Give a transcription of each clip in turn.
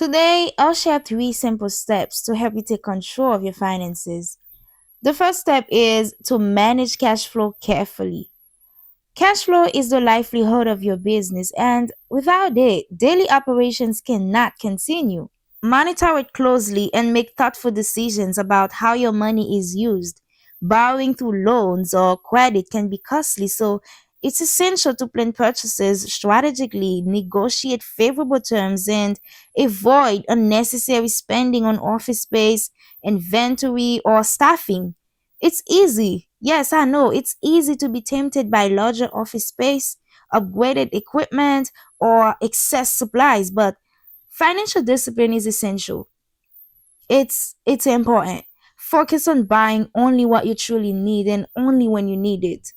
Today, I'll share three simple steps to help you take control of your finances. The first step is to manage cash flow carefully. Cash flow is the livelihood of your business, and without it, daily operations cannot continue. Monitor it closely and make thoughtful decisions about how your money is used. Borrowing through loans or credit can be costly, so it's essential to plan purchases strategically, negotiate favorable terms, and avoid unnecessary spending on office space, inventory, or staffing. It's easy. Yes, I know. It's easy to be tempted by larger office space, upgraded equipment, or excess supplies, but financial discipline is essential. It's important. Focus on buying only what you truly need and only when you need it.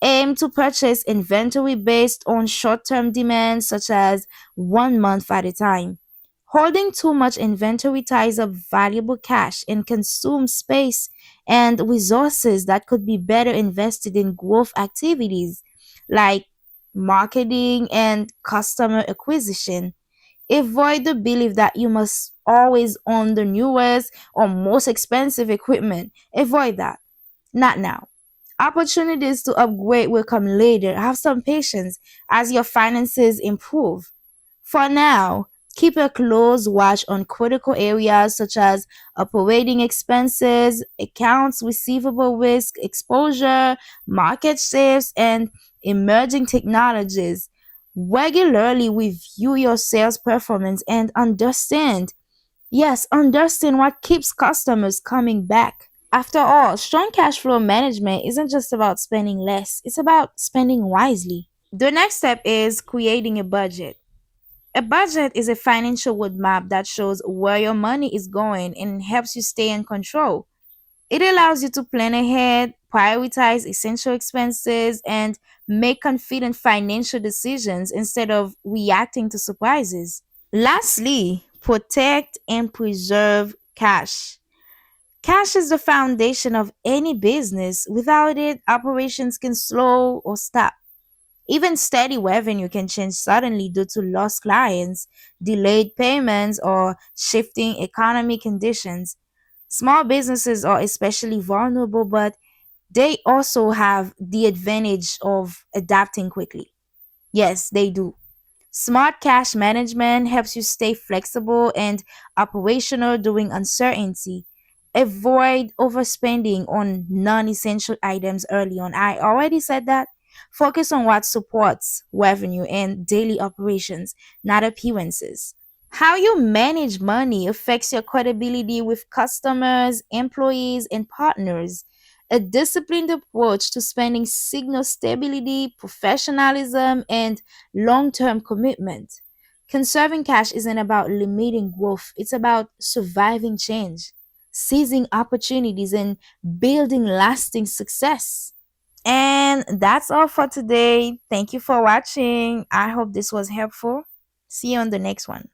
Aim to purchase inventory based on short-term demands such as 1 month at a time. Holding too much inventory ties up valuable cash and consumes space and resources that could be better invested in growth activities like marketing and customer acquisition. Avoid the belief that you must always own the newest or most expensive equipment. Avoid that. Not now. Opportunities to upgrade will come later. Have some patience as your finances improve. For now, keep a close watch on critical areas such as operating expenses, accounts receivable risk exposure, market shifts, and emerging technologies. Regularly review your sales performance and understand what keeps customers coming back. After all, strong cash flow management isn't just about spending less, it's about spending wisely. The next step is creating a budget. A budget is a financial roadmap that shows where your money is going and helps you stay in control. It allows you to plan ahead, prioritize essential expenses, and make confident financial decisions instead of reacting to surprises. Lastly, protect and preserve cash. Cash is the foundation of any business. Without it, operations can slow or stop. Even steady revenue can change suddenly due to lost clients, delayed payments, or shifting economic conditions. Small businesses are especially vulnerable, but they also have the advantage of adapting quickly. Yes, they do. Smart cash management helps you stay flexible and operational during uncertainty. Avoid overspending on non essential items early on. I already said that. Focus on what supports revenue and daily operations, not appearances. How you manage money affects your credibility with customers, employees, and partners. A disciplined approach to spending signals stability, professionalism, and long term commitment. Conserving cash isn't about limiting growth, it's about surviving change, seizing opportunities, and building lasting success. And that's all for today. Thank you for watching. I hope this was helpful. See you on the next one.